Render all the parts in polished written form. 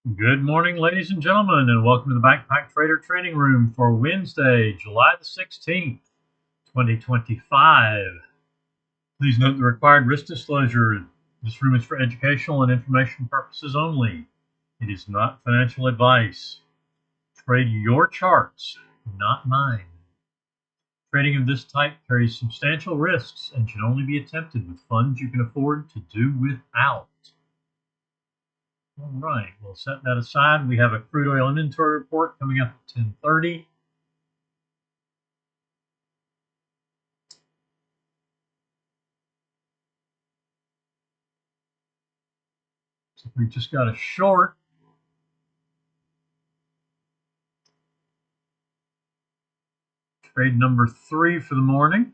Good morning, ladies and gentlemen, and welcome to the Backpack Trader Training Room for Wednesday, July the 16th, 2025. Please note the required risk disclosure. This room is for educational and information purposes only. It is not financial advice. Trade your charts, not mine. Trading of this type carries substantial risks and should only be attempted with funds you can afford to do without. All right, we'll set that aside. We have a crude oil inventory report coming up at 10:30. So we just got a short. Trade number 3 for the morning.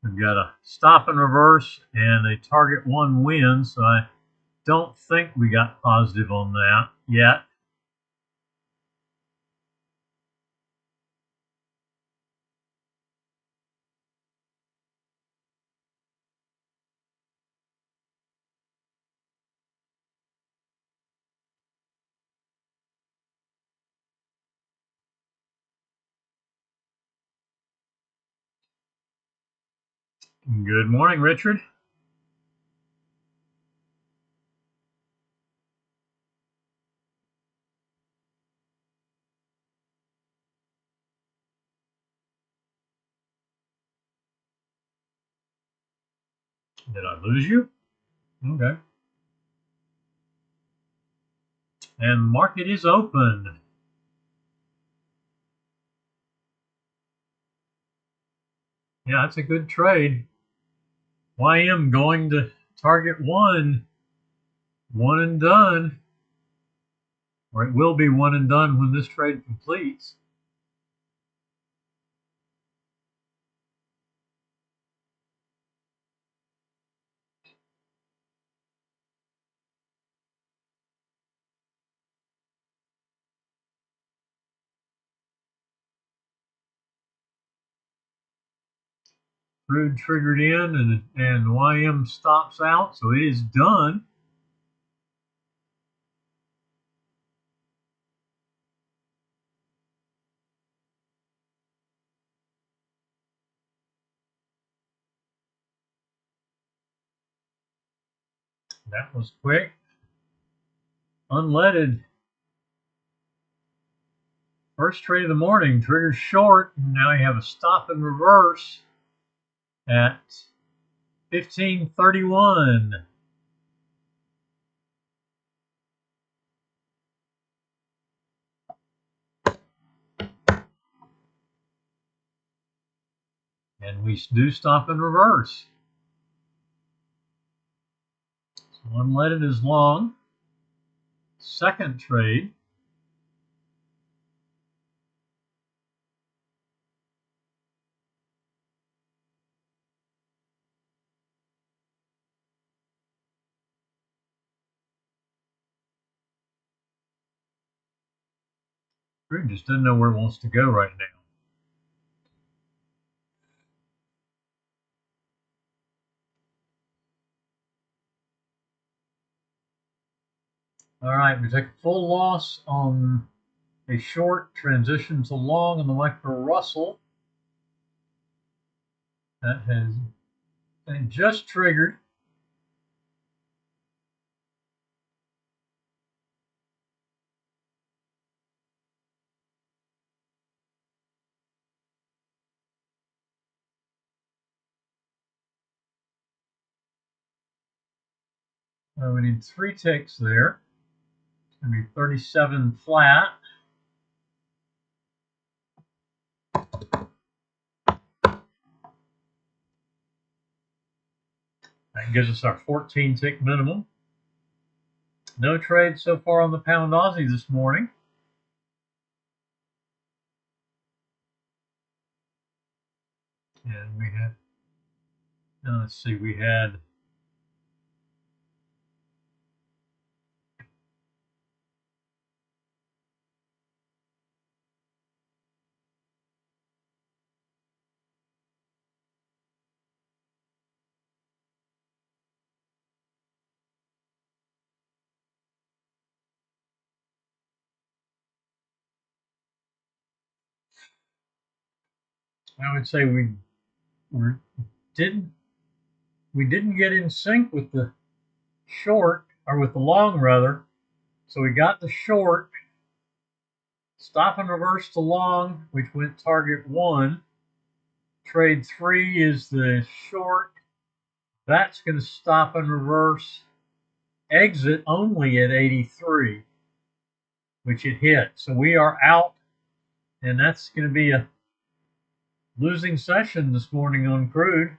We've got a stop and reverse and a target 1 win, so I don't think we got positive on that yet. Good morning, Richard. Did I lose you? Okay. And market is open. Yeah, that's a good trade. YM going to target 1, one and done. Or it will be one and done when this trade completes. Crude triggered in and YM stops out, so it is done. That was quick. Unleaded. First trade of the morning, triggers short. And now you have a stop and reverse at 15:31. And we do stop and reverse. So unleaded is long. Second trade. Crude just doesn't know where it wants to go right now. All right, we take a full loss on a short, transition to long on the micro Russell. That has been just triggered. We need 3 ticks there. It's going to be 37 flat. That gives us our 14 tick minimum. No trade so far on the pound Aussie this morning. And we have, let's see, we had I would say we didn't we didn't get in sync with the short, or with the long rather. So we got the short, stop and reverse to long, which went target 1. Trade 3 is the short. That's going to stop and reverse, exit only at 83, which it hit. So we are out, and that's going to be a losing session this morning on crude.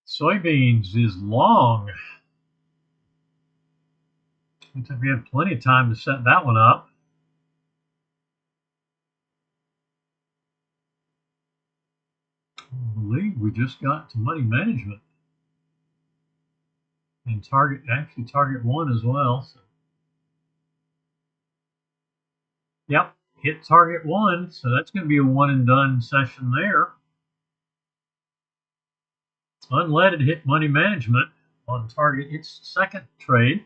Soybeans is long. Looks like we have plenty of time to set that one up. I believe we just got to money management and target 1 as well. So, yep, hit target 1. So that's going to be a one and done session there. Unleaded hit money management on target its second trade.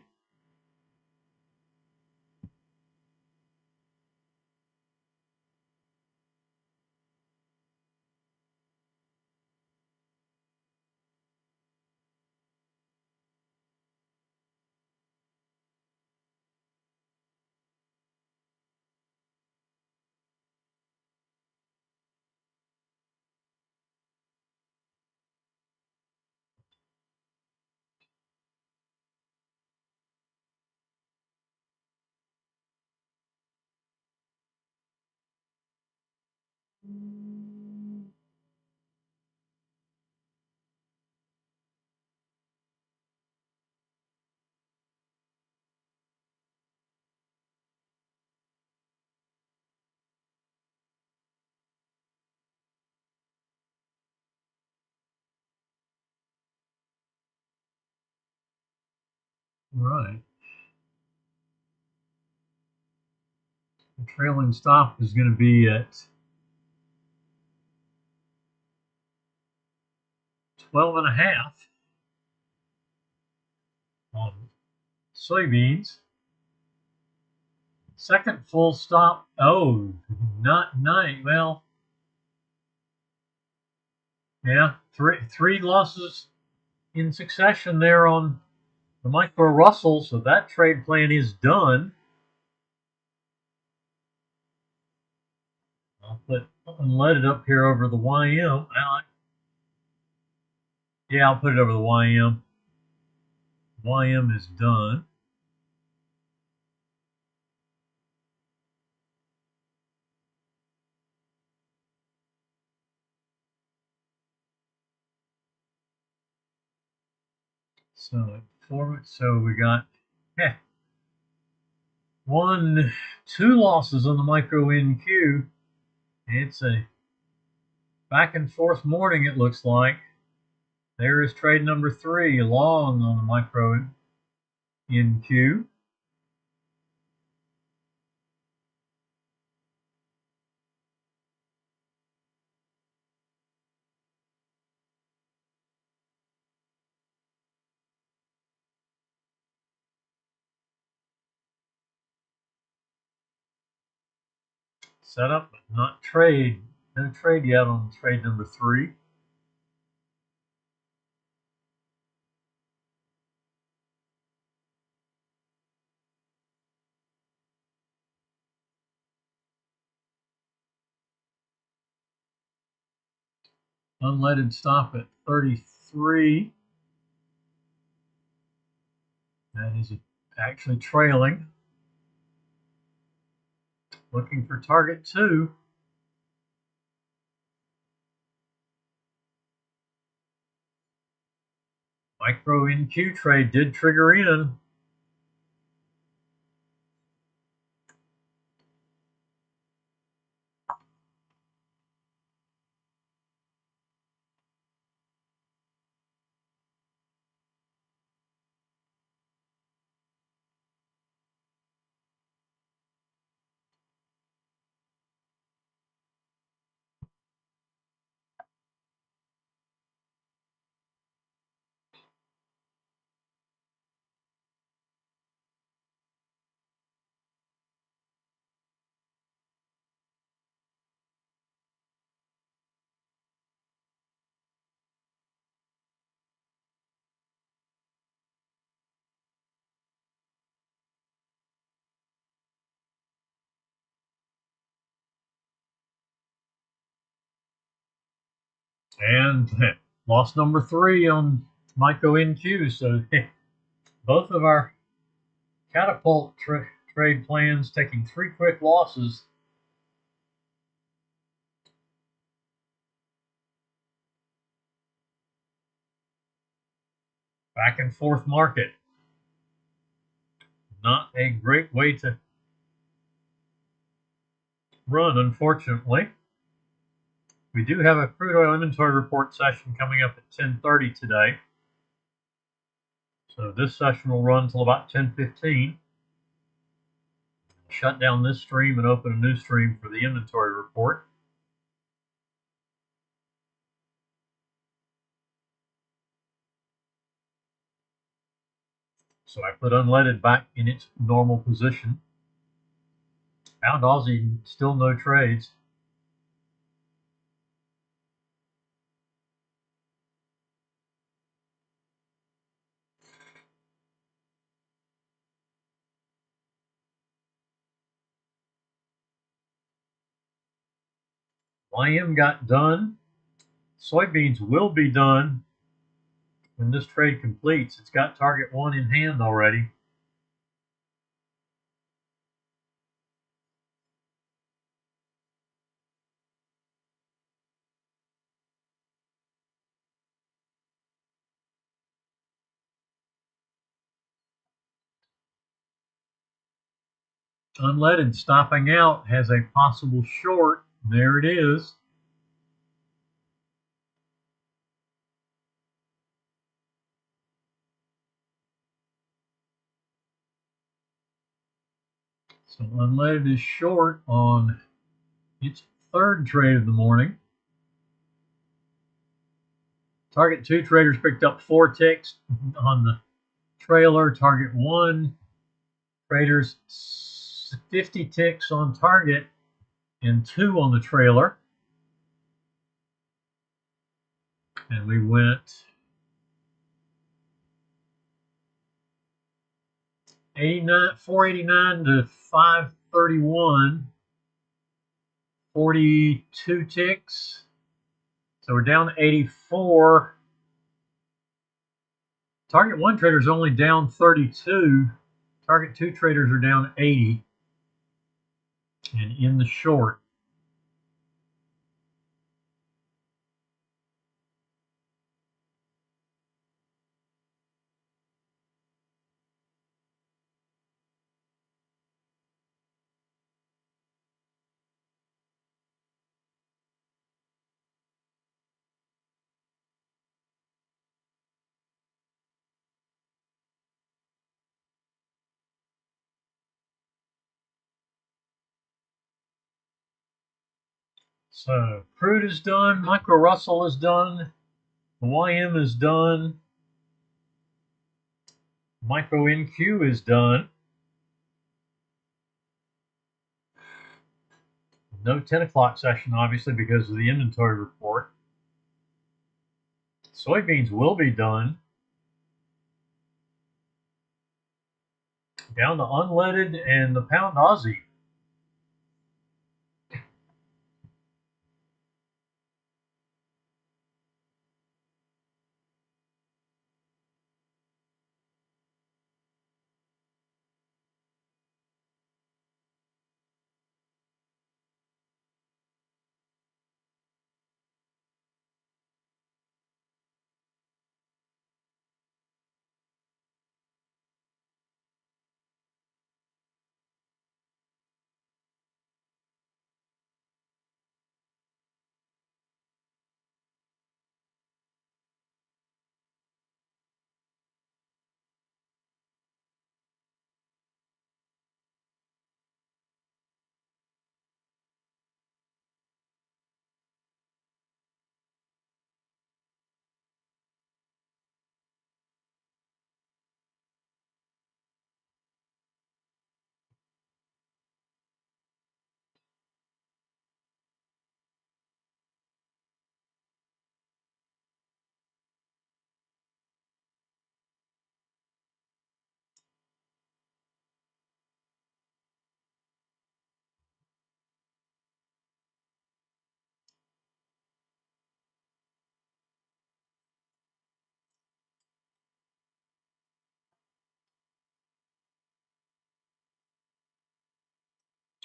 All right. The trailing stop is going to be at 12.5 on soybeans. Second full stop. Oh, not nice. Well, yeah, three losses in succession there on the micro Russell. So that trade plan is done. I'll put unleaded up here over the YM. Yeah, I'll put it over the YM. YM is done. So we got two losses on the micro NQ. It's a back and forth morning, it looks like. There is trade number 3, long on the micro NQ. Set up, but not trade. No trade yet on trade number 3. Unleaded stop at 33. That is actually trailing. Looking for target 2. Micro NQ trade did trigger in. And loss number 3 on Micro NQ. So both of our catapult trade plans taking 3 quick losses. Back and forth market. Not a great way to run, unfortunately. We do have a crude oil inventory report session coming up at 10:30 today. So this session will run until about 10:15. Shut down this stream and open a new stream for the inventory report. So I put unleaded back in its normal position. Pound Aussie, still no trades. YM got done. Soybeans will be done when this trade completes. It's got target 1 in hand already. Unleaded stopping out has a possible short. There it is. So unleaded is short on its 3rd trade of the morning. Target 2 traders picked up 4 ticks on the trailer. Target 1 traders 50 ticks on target and 2 on the trailer. And we went 489 to 531, 42 ticks. So we're down to 84. Target 1 traders only down 32. Target 2 traders are down 80. And in the short. So crude is done, micro Russell is done, the YM is done, micro NQ is done. No 10 o'clock session, obviously, because of the inventory report. Soybeans will be done. Down to unleaded and the pound Aussie.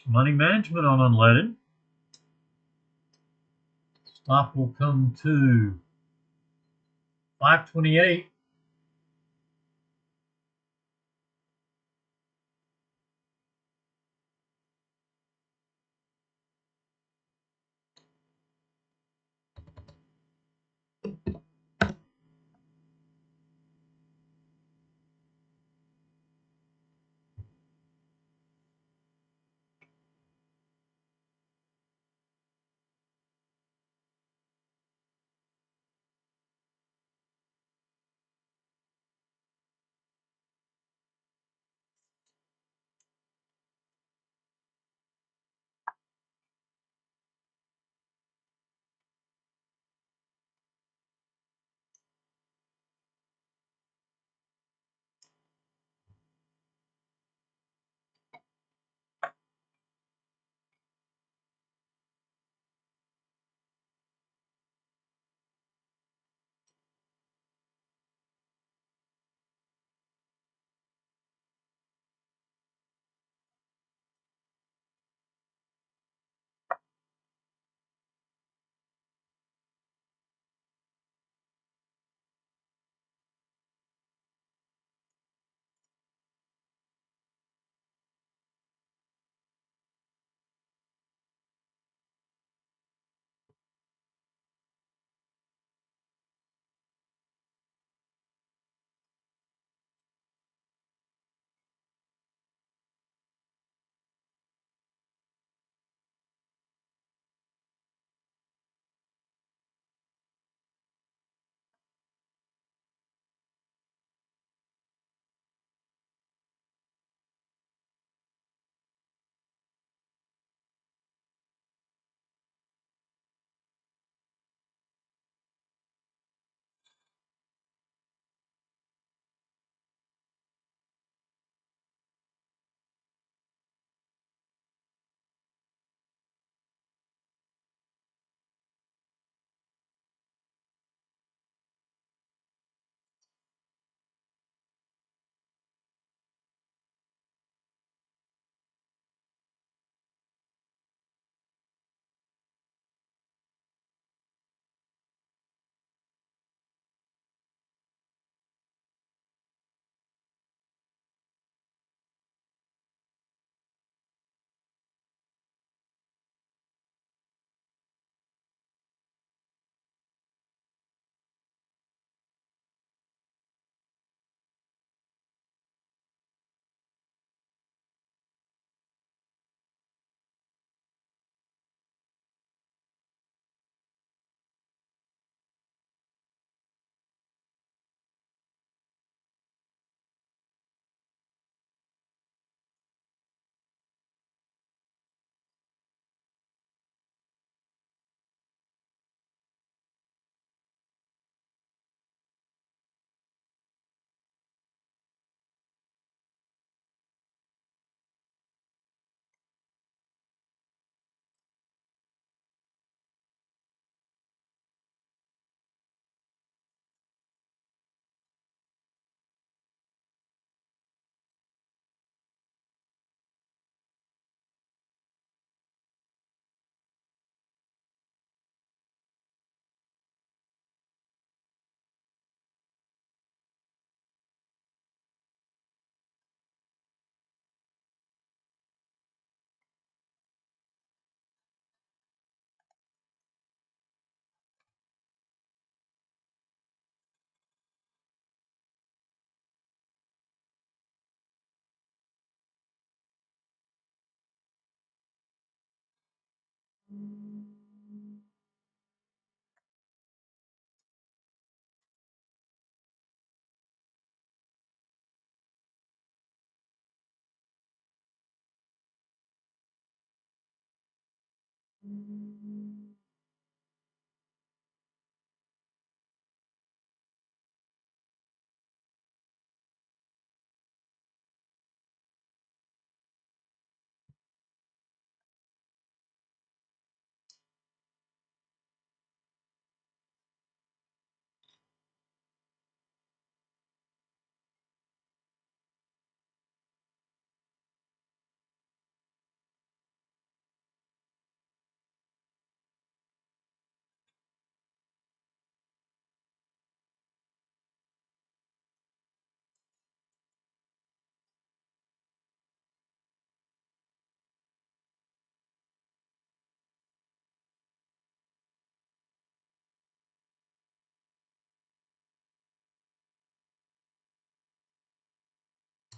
Money management on unleaded. Stop will come to 528.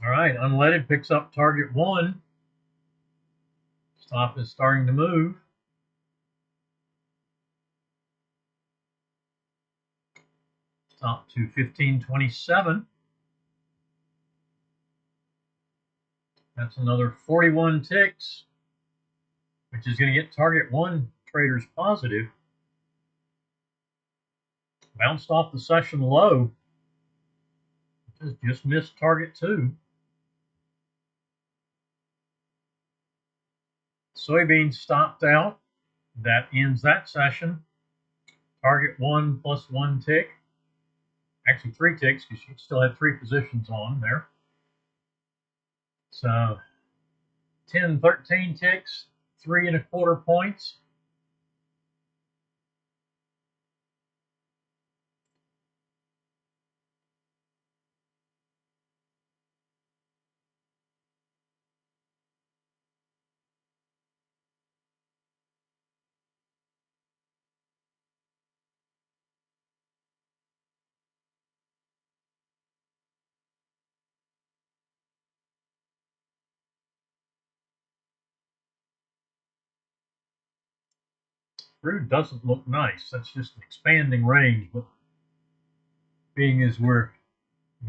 All right, unleaded picks up target 1. Stop is starting to move. Stop to 1527. That's another 41 ticks, which is going to get target 1 traders positive. Bounced off the session low. Just missed target 2. Soybeans stopped out. That ends that session. Target 1 plus 1 tick. Actually 3 ticks because you still have 3 positions on there. So 10, 13 ticks, 3¼ points. Crude doesn't look nice. That's just an expanding range. But being as we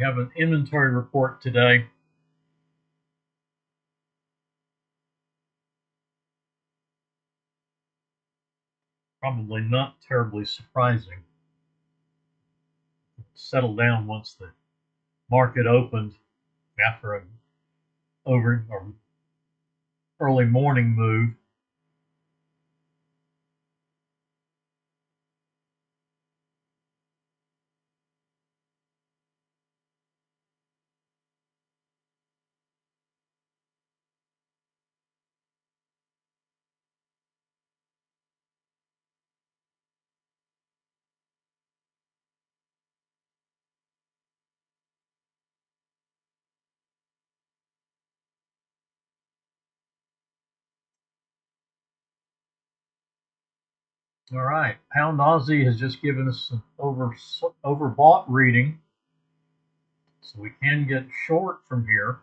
have an inventory report today, probably not terribly surprising. Settled down once the market opened after an early morning move. All right, pound Aussie has just given us an overbought reading, so we can get short from here.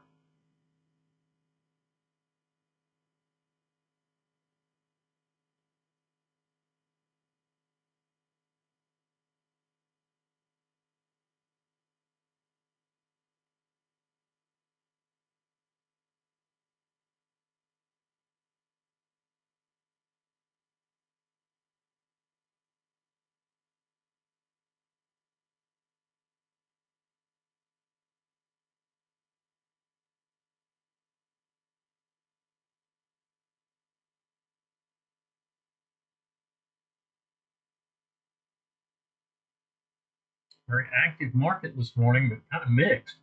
Very active market this morning, but kind of mixed.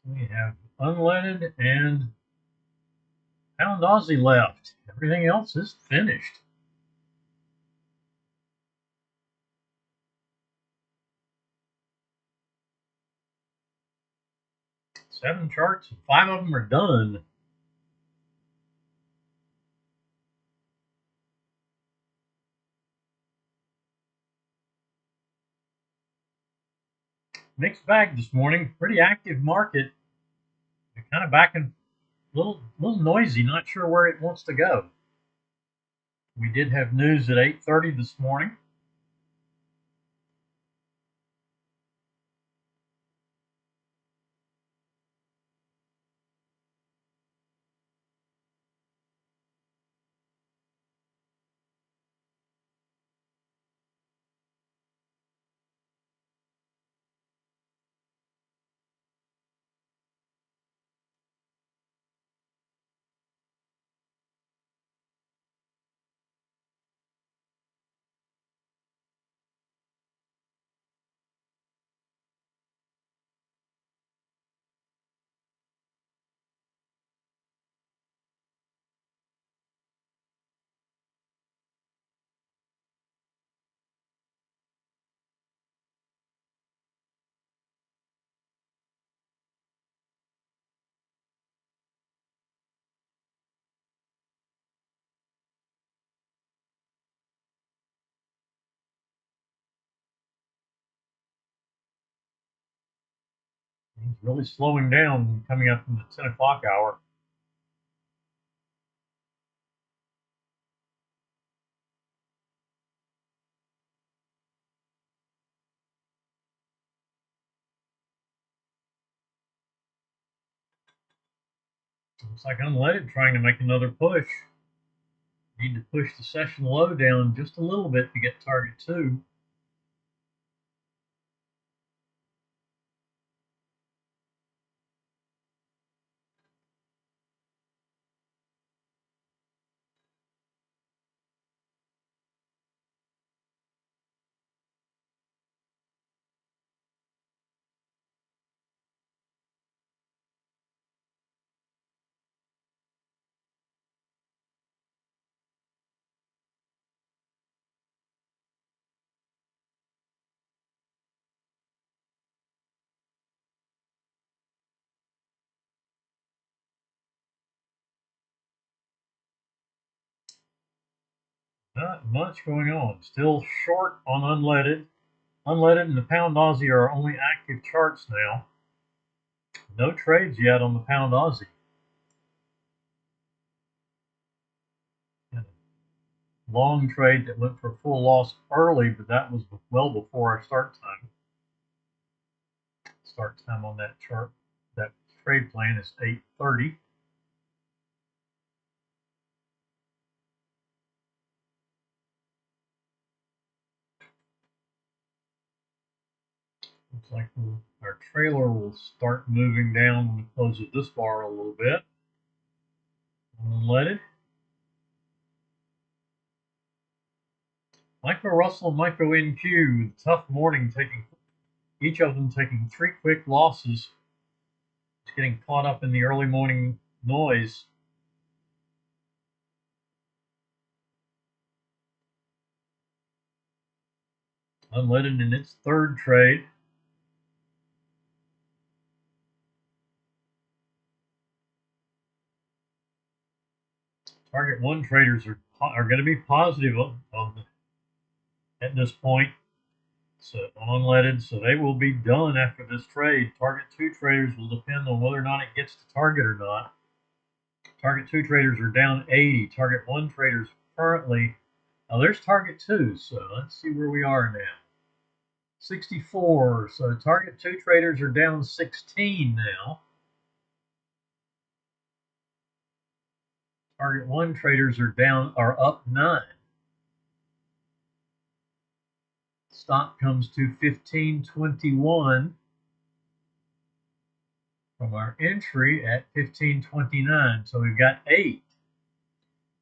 We have unleaded and pound Aussie left. Everything else is finished. Seven charts, and 5 of them are done. Mixed bag this morning. Pretty active market. Kind of back and little noisy. Not sure where it wants to go. We did have news at 8:30 this morning. He's really slowing down coming up from the 10 o'clock hour. Looks like unleaded trying to make another push. Need to push the session low down just a little bit to get target 2. Not much going on. Still short on unleaded. Unleaded and the pound Aussie are our only active charts now. No trades yet on the pound Aussie. Long trade that went for full loss early, but that was well before our start time. Start time on that chart, that trade plan is 8:30. Looks like our trailer will start moving down when we close of this bar a little bit. Unleaded. Micro Russell and Micro NQ, tough morning, each of them taking 3 quick losses. Just getting caught up in the early morning noise. Unleaded in its 3rd trade. Target 1 traders are going to be positive at this point. So on unleaded, so they will be done after this trade. Target 2 traders will depend on whether or not it gets to target or not. Target 2 traders are down 80. Target 1 traders currently, now there's target 2, so let's see where we are now. 64. So target 2 traders are down 16 now. Target 1 traders are up 9. Stop comes to 1521 from our entry at 1529. So we've got 8.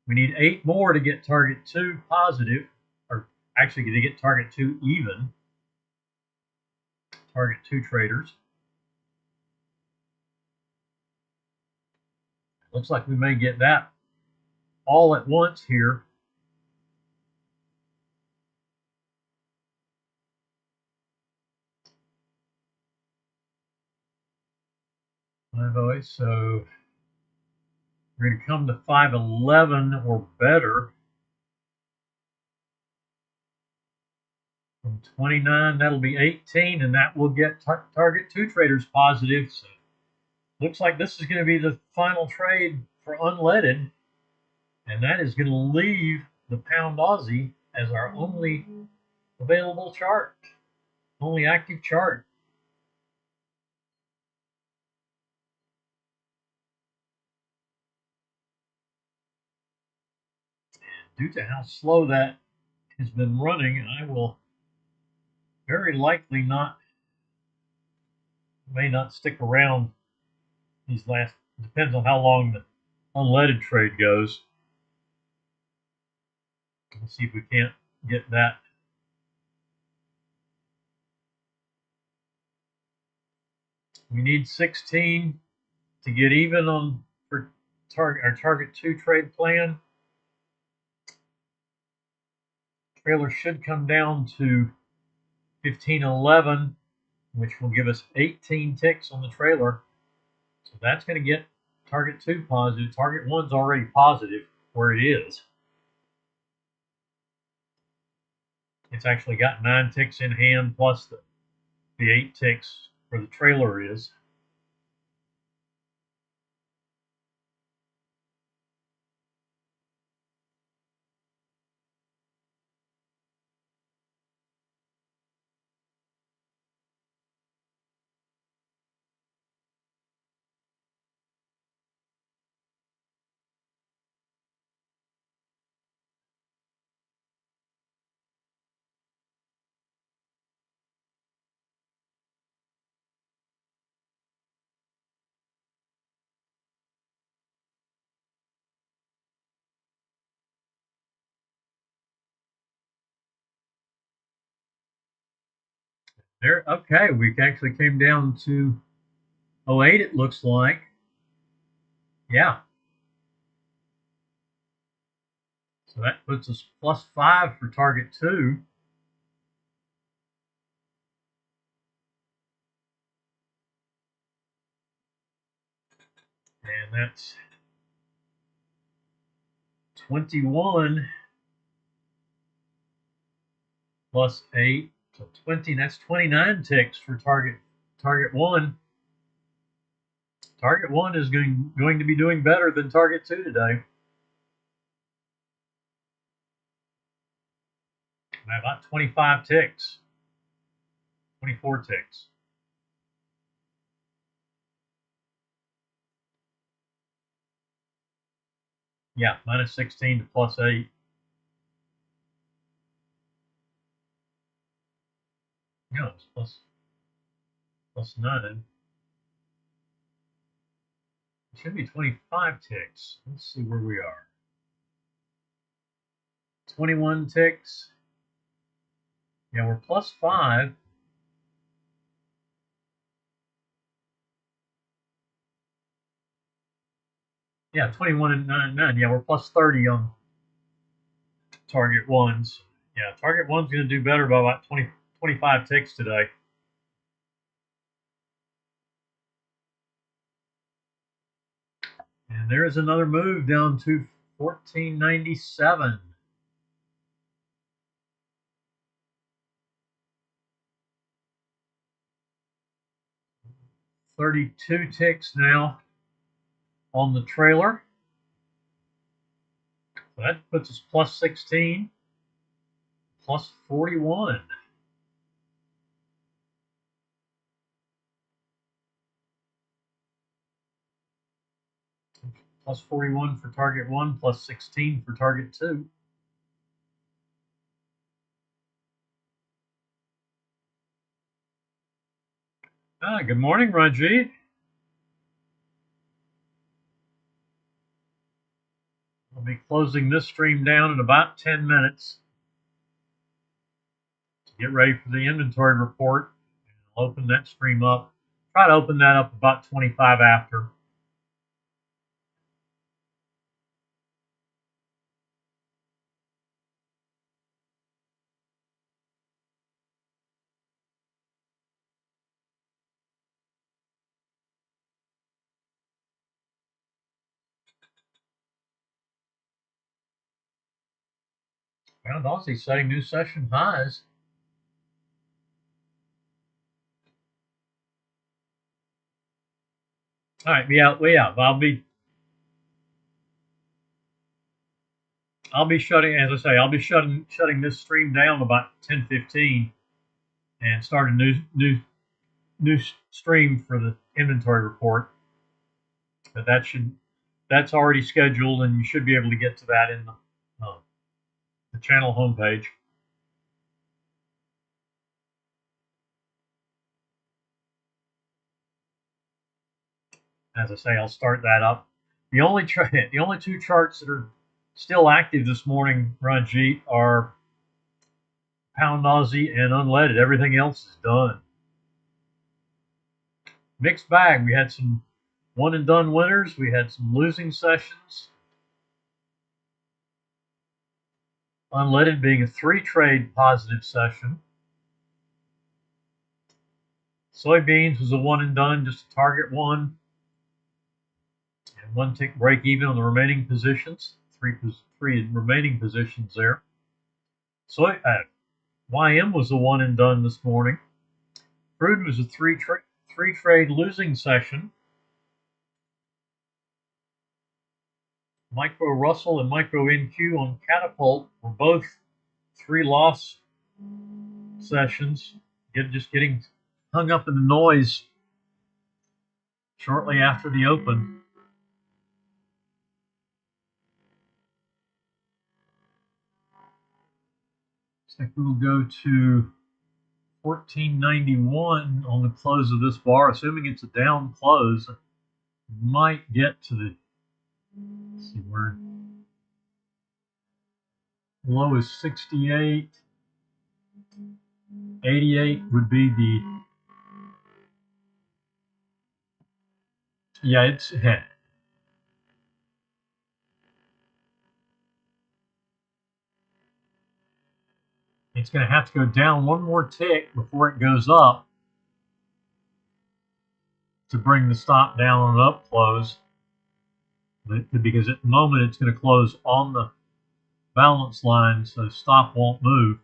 We need 8 more to get target 2 positive, or actually to get target 2 even. Target 2 traders. Looks like we may get that all at once here. So we're going to come to 511 or better. From 29, that'll be 18, and that will get target 2 traders positive. So looks like this is going to be the final trade for unleaded, and that is going to leave the pound Aussie as our only available chart, only active chart. Due to how slow that has been running, I will very likely may not stick around these last, depends on how long the unleaded trade goes. We'll see if we can't get that. We need 16 to get even on for our target 2 trade plan. Trailer should come down to 1511, which will give us 18 ticks on the trailer. So that's going to get target 2 positive. Target 1's already positive where it is. It's actually got 9 ticks in hand plus the 8 ticks where the trailer is. There, okay, we actually came down to 08, it looks like. Yeah. So that puts us +5 for target 2. And that's 21 +8. So 20, that's 29 ticks for target 1. Target 1 is going to be doing better than target 2 today. About 25 ticks. 24 ticks. Yeah, -16 to +8. No, it's +9. It should be 25 ticks. Let's see where we are. 21 ticks. Yeah, we're +5. Yeah, 21 and 9. Yeah, we're +30 on target 1s. Yeah, target 1's going to do better by about 25 ticks today. And there is another move down to 1497. 32 ticks now on the trailer. So that puts us +16, +41. +41 for target 1, +16 for target 2. Good morning, Ranjit. I'll be closing this stream down in about 10 minutes to get ready for the inventory report. I'll open that stream up. Try to open that up about 25 after. Well, Aussie setting new session highs. All right, yeah. I'll be shutting, as I say, I'll be shutting this stream down about 10:15 and start a new stream for the inventory report. But that's already scheduled, and you should be able to get to that in the channel homepage. As I say, I'll start that up. The only two charts that are still active this morning, Ranjit, are Pound Aussie and Unleaded. Everything else is done. Mixed bag. We had some one and done winners. We had some losing sessions. Unleaded being a 3-trade positive session. Soybeans was a one and done, just a target 1. And 1 tick break even on the remaining positions. Three remaining positions there. YM was a one and done this morning. Crude was a three trade losing session. Micro Russell and Micro NQ on Catapult were both 3 loss sessions. Just getting hung up in the noise shortly after the open. Looks like we'll go to 1491 on the close of this bar, assuming it's a down close. Might get to the, let's see, where low is 68. 88 would be the, yeah, it's, it's going to have to go down one more tick before it goes up to bring the stop down and up close. Because at the moment it's going to close on the balance line, so stop won't move.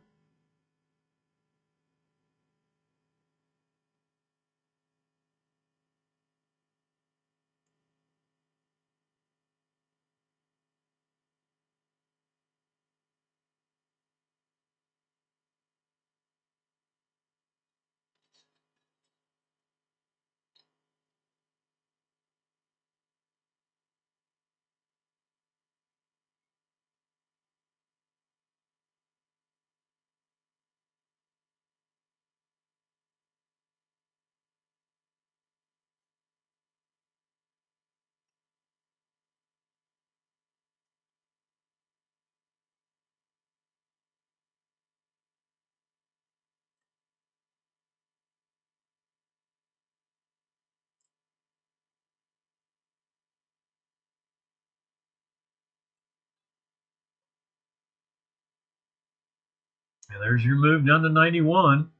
And there's your move down to 91.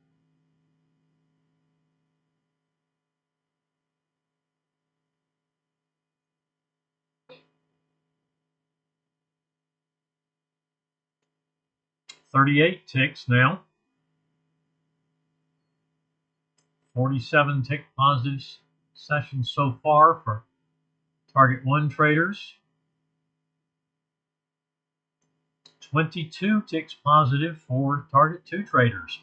$38 ticks now. 47 tick positive sessions so far for target 1 traders. 22 ticks positive for target 2 traders.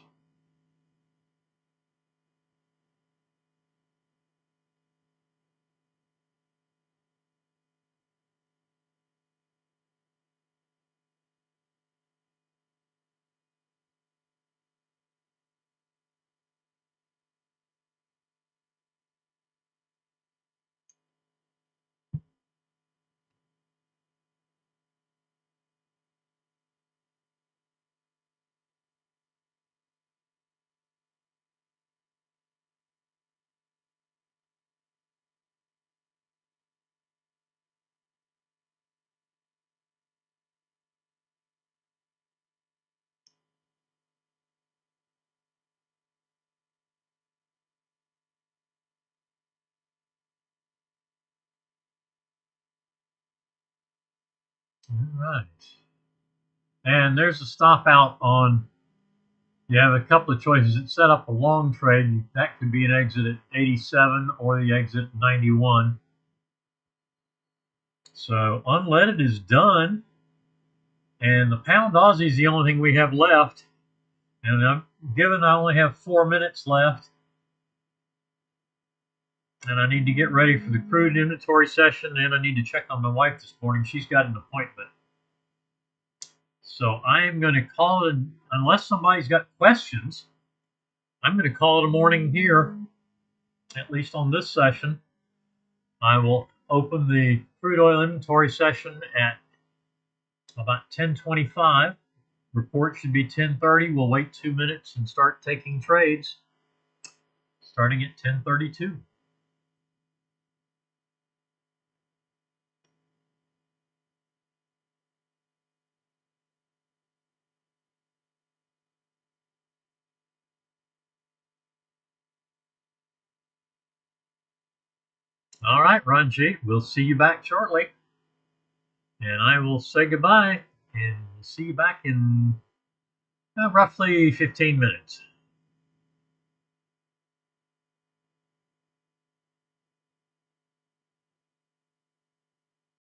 All right. And there's a stop out on, you have a couple of choices. It's set up a long trade. That could be an exit at 87 or the exit at 91. So unleaded is done. And the pound Aussie is the only thing we have left. And I'm given I only have 4 minutes left. And I need to get ready for the crude inventory session. And I need to check on my wife this morning. She's got an appointment. So I am going to call it, unless somebody's got questions, I'm going to call it a morning here, at least on this session. I will open the crude oil inventory session at about 10:25. Report should be 10:30. We'll wait 2 minutes and start taking trades starting at 10:32. All right, Ranjit, we'll see you back shortly. And I will say goodbye and see you back in roughly 15 minutes.